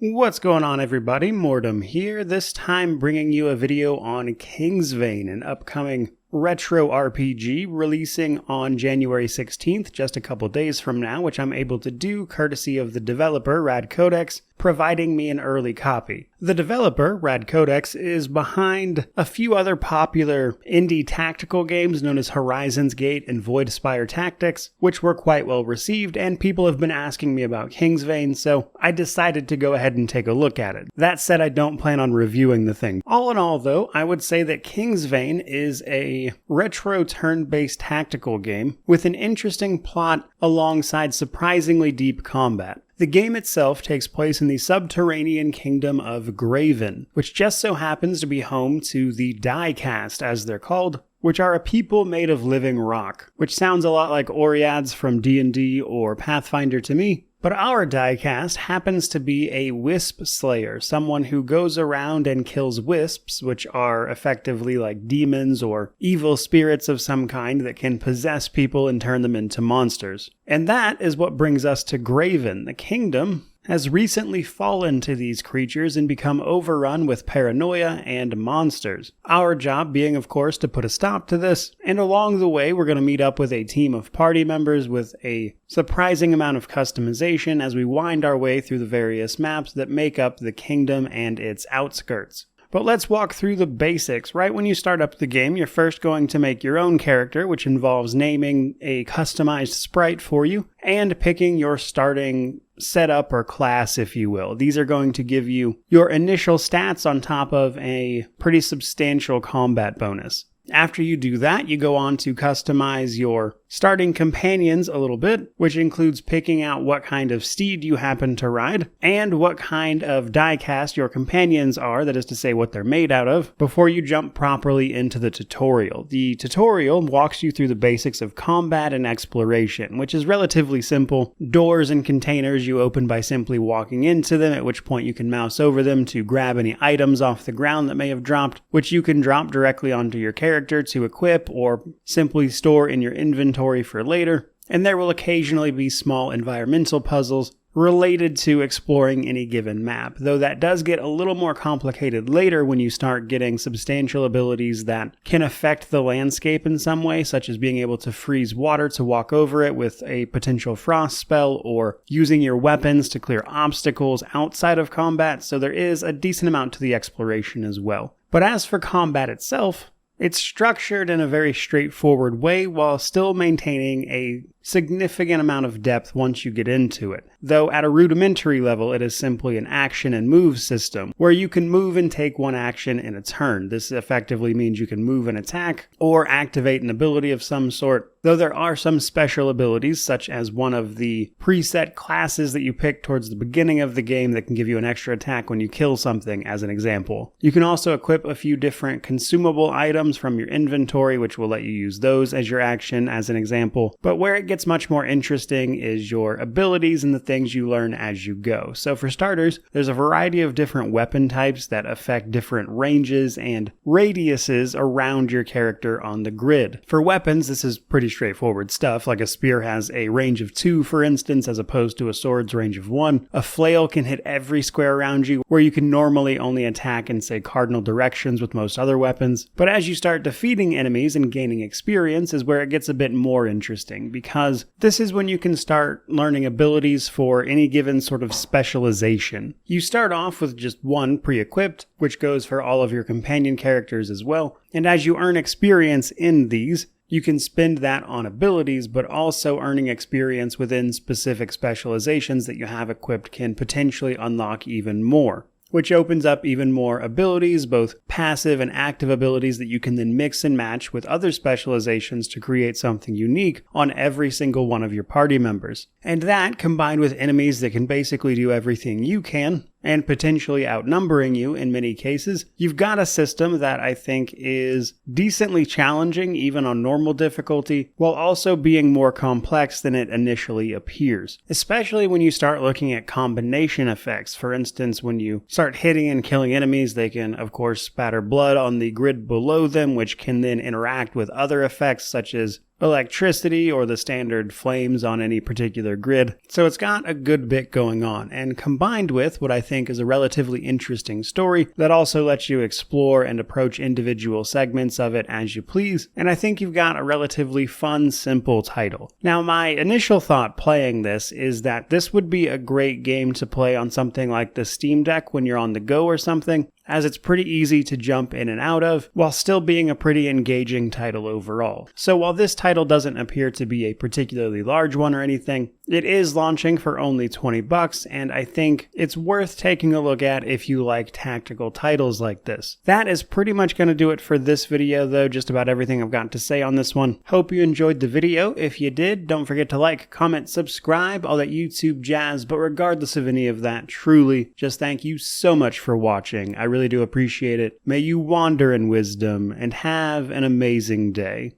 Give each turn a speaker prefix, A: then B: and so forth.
A: What's going on, everybody? Mortem here, this time bringing you a video on Kingsvein, an upcoming retro RPG releasing on January 16th, just a couple days from now, which I'm able to do courtesy of the developer, Rad Codex, providing me an early copy. The developer, Rad Codex, is behind a few other popular indie tactical games known as Horizon's Gate and Voidspire Tactics, which were quite well received, and people have been asking me about Kingsvein, so I decided to go ahead and take a look at it. That said, I don't plan on reviewing the thing. All in all, though, I would say that Kingsvein is a retro turn-based tactical game with an interesting plot alongside surprisingly deep combat. The game itself takes place in the subterranean kingdom of Graven, which just so happens to be home to the Diecast, as they're called, which are a people made of living rock, which sounds a lot like Oreads from D&D or Pathfinder to me. But our diecast happens to be a wisp slayer, someone who goes around and kills wisps, which are effectively like demons or evil spirits of some kind that can possess people and turn them into monsters. And that is what brings us to Graven. The kingdom has recently fallen to these creatures and become overrun with paranoia and monsters. Our job being, of course, to put a stop to this, and along the way we're going to meet up with a team of party members with a surprising amount of customization as we wind our way through the various maps that make up the kingdom and its outskirts. But let's walk through the basics. Right when you start up the game, you're first going to make your own character, which involves naming a customized sprite for you and picking your starting setup or class, if you will. These are going to give you your initial stats on top of a pretty substantial combat bonus. After you do that, you go on to customize your starting companions a little bit, which includes picking out what kind of steed you happen to ride, and what kind of diecast your companions are, that is to say what they're made out of, before you jump properly into the tutorial. The tutorial walks you through the basics of combat and exploration, which is relatively simple. Doors and containers you open by simply walking into them, at which point you can mouse over them to grab any items off the ground that may have dropped, which you can drop directly onto your character to equip or simply store in your inventory for later, and there will occasionally be small environmental puzzles related to exploring any given map, though that does get a little more complicated later when you start getting substantial abilities that can affect the landscape in some way, such as being able to freeze water to walk over it with a potential frost spell, or using your weapons to clear obstacles outside of combat, so there is a decent amount to the exploration as well. But as for combat itself, it's structured in a very straightforward way while still maintaining a significant amount of depth once you get into it. Though at a rudimentary level, it is simply an action and move system where you can move and take one action in a turn. This effectively means you can move and attack or activate an ability of some sort, though there are some special abilities such as one of the preset classes that you pick towards the beginning of the game that can give you an extra attack when you kill something, as an example. You can also equip a few different consumable items from your inventory, which will let you use those as your action, as an example. But where it gets much more interesting is your abilities and the things you learn as you go. So for starters, there's a variety of different weapon types that affect different ranges and radiuses around your character on the grid. For weapons, this is pretty straightforward stuff, like a spear has a range of 2, for instance, as opposed to a sword's range of 1. A flail can hit every square around you, where you can normally only attack in, say, cardinal directions with most other weapons. But as you start defeating enemies and gaining experience is where it gets a bit more interesting, because this is when you can start learning abilities for any given sort of specialization. You start off with just one pre-equipped, which goes for all of your companion characters as well, and as you earn experience in these, you can spend that on abilities, but also earning experience within specific specializations that you have equipped can potentially unlock even more, which opens up even more abilities, both passive and active abilities that you can then mix and match with other specializations to create something unique on every single one of your party members. And that, combined with enemies that can basically do everything you can, and potentially outnumbering you in many cases, you've got a system that I think is decently challenging even on normal difficulty, while also being more complex than it initially appears. Especially when you start looking at combination effects. For instance, when you start hitting and killing enemies, they can of course spatter blood on the grid below them, which can then interact with other effects such as electricity or the standard flames on any particular grid. So it's got a good bit going on, and combined with what I think is a relatively interesting story that also lets you explore and approach individual segments of it as you please, and I think you've got a relatively fun, simple title. Now, my initial thought playing this is that this would be a great game to play on something like the Steam Deck when you're on the go or something, as it's pretty easy to jump in and out of, while still being a pretty engaging title overall. So while this title doesn't appear to be a particularly large one or anything, it is launching for only $20, and I think it's worth taking a look at if you like tactical titles like this. That is pretty much going to do it for this video though, just about everything I've got to say on this one. Hope you enjoyed the video. If you did, don't forget to like, comment, subscribe, all that YouTube jazz, but regardless of any of that, truly, just thank you so much for watching. I really do appreciate it. May you wander in wisdom and have an amazing day.